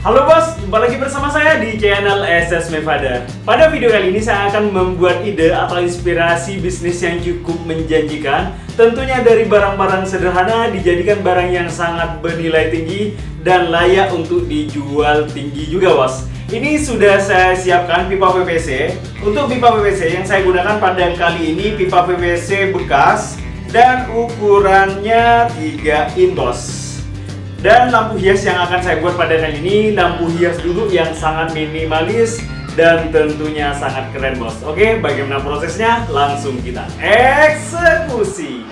Halo bos, jumpa lagi bersama saya di channel SS Mevada. Pada video kali ini saya akan membuat ide atau inspirasi bisnis yang cukup menjanjikan. Tentunya dari barang-barang sederhana dijadikan barang yang sangat bernilai tinggi dan layak untuk dijual tinggi juga bos. Ini sudah saya siapkan pipa PVC. Untuk pipa PVC yang saya gunakan pada kali ini pipa PVC bekas dan ukurannya 3 in bos. Dan lampu hias yang akan saya buat pada kali ini lampu hias duduk yang sangat minimalis dan tentunya sangat keren bos. Oke, bagaimana prosesnya? Langsung kita eksekusi.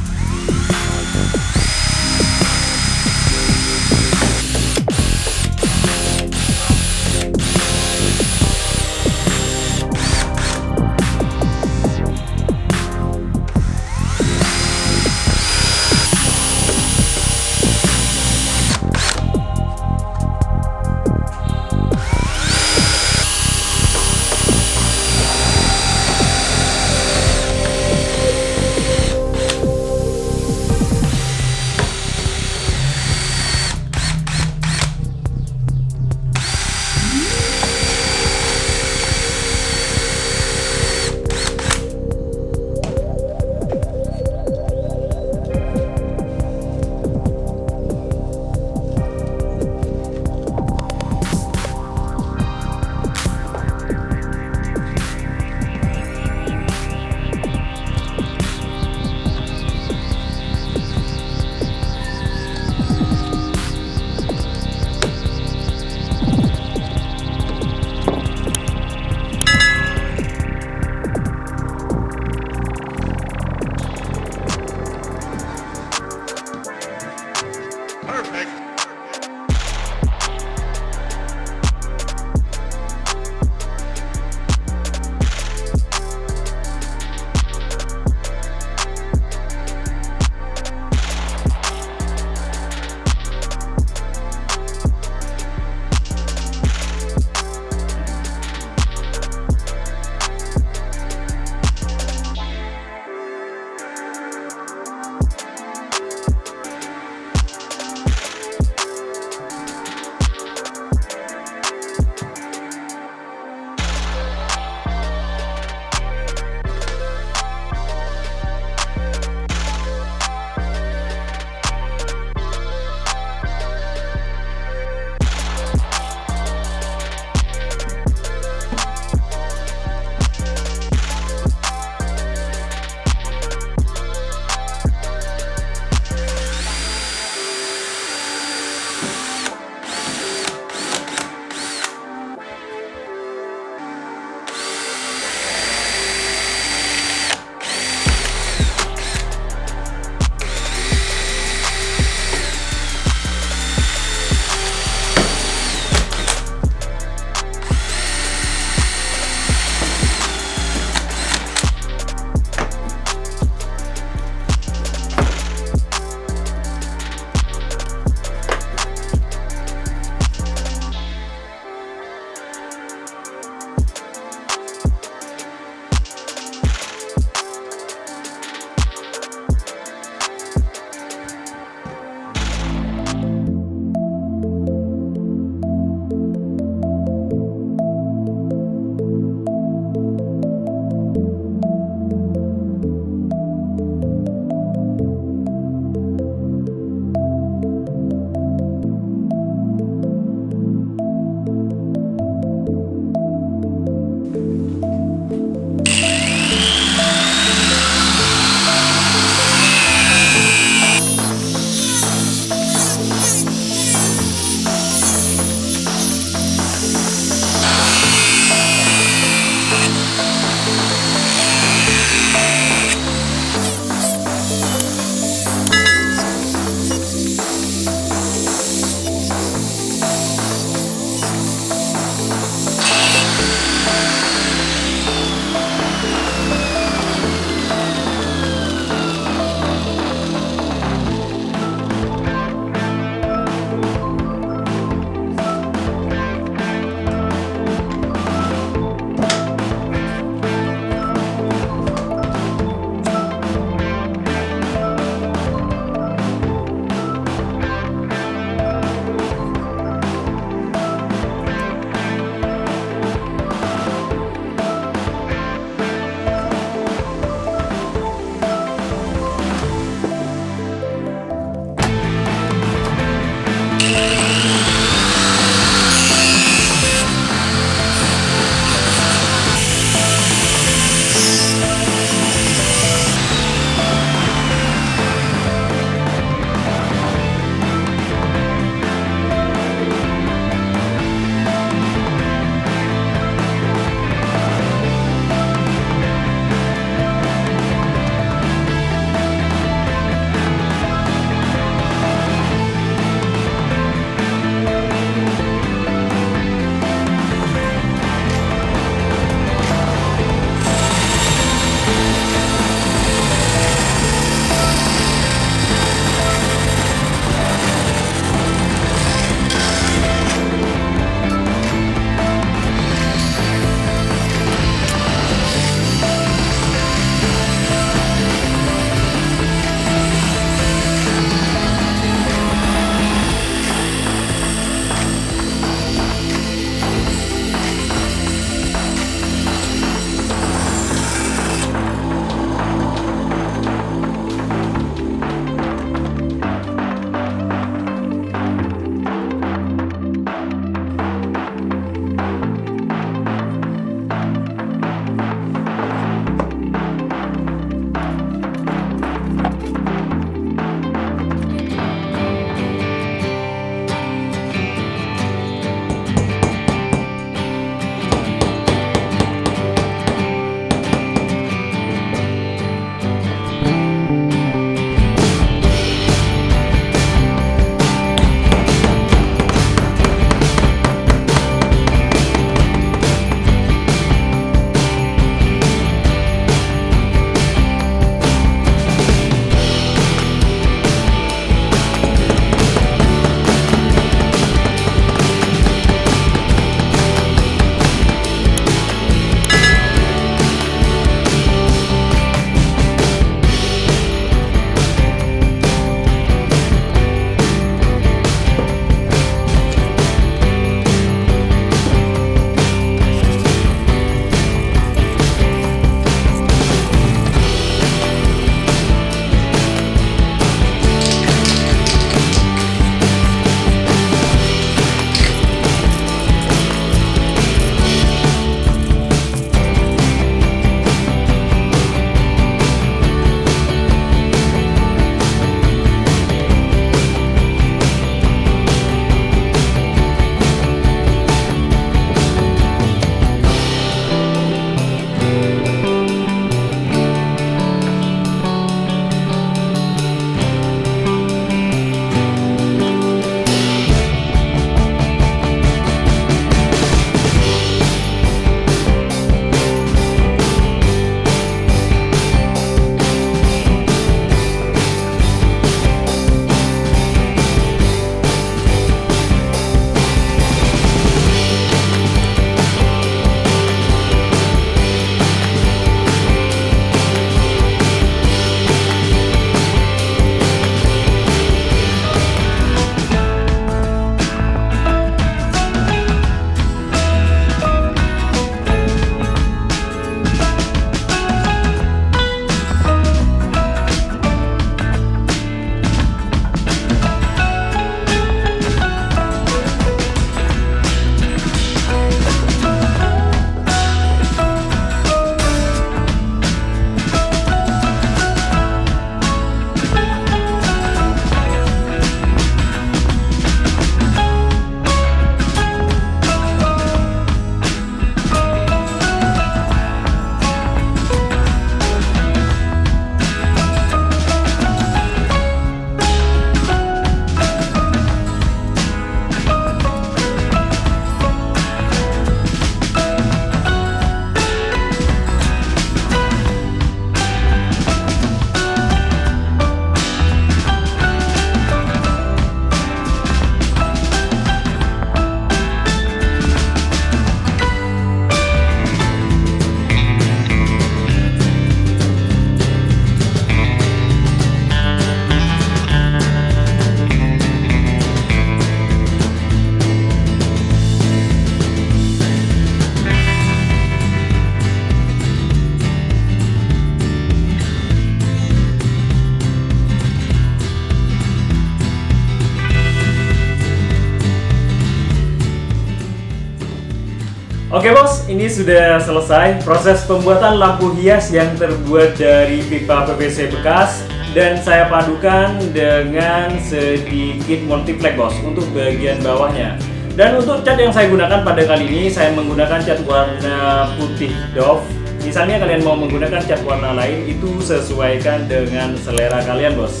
Oke bos, ini sudah selesai proses pembuatan lampu hias yang terbuat dari pipa PVC bekas dan saya padukan dengan sedikit multiplex bos untuk bagian bawahnya. Dan untuk cat yang saya gunakan pada kali ini, saya menggunakan cat warna putih doff. Misalnya kalian mau menggunakan cat warna lain, itu sesuaikan dengan selera kalian bos.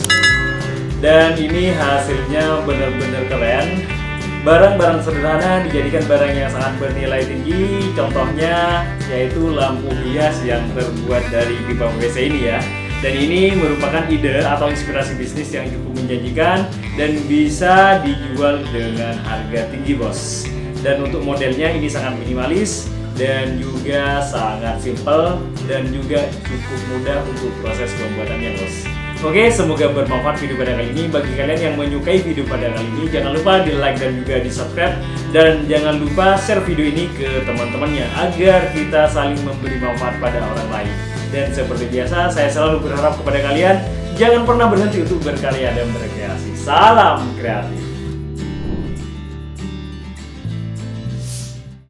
Dan ini hasilnya benar-benar keren. Barang-barang sederhana dijadikan barang yang sangat bernilai tinggi. Contohnya yaitu lampu hias yang terbuat dari pipa PVC ini ya. Dan ini merupakan ide atau inspirasi bisnis yang cukup menjanjikan dan bisa dijual dengan harga tinggi bos. Dan untuk modelnya ini sangat minimalis dan juga sangat simple dan juga cukup mudah untuk proses pembuatannya bos. Oke, semoga bermanfaat video pada kali ini. Bagi kalian yang menyukai video pada kali ini, jangan lupa di like dan juga di subscribe. Dan jangan lupa share video ini ke teman-temannya agar kita saling memberi manfaat pada orang lain. Dan seperti biasa, saya selalu berharap kepada kalian, jangan pernah berhenti untuk berkarya dan berkreasi. Salam kreatif.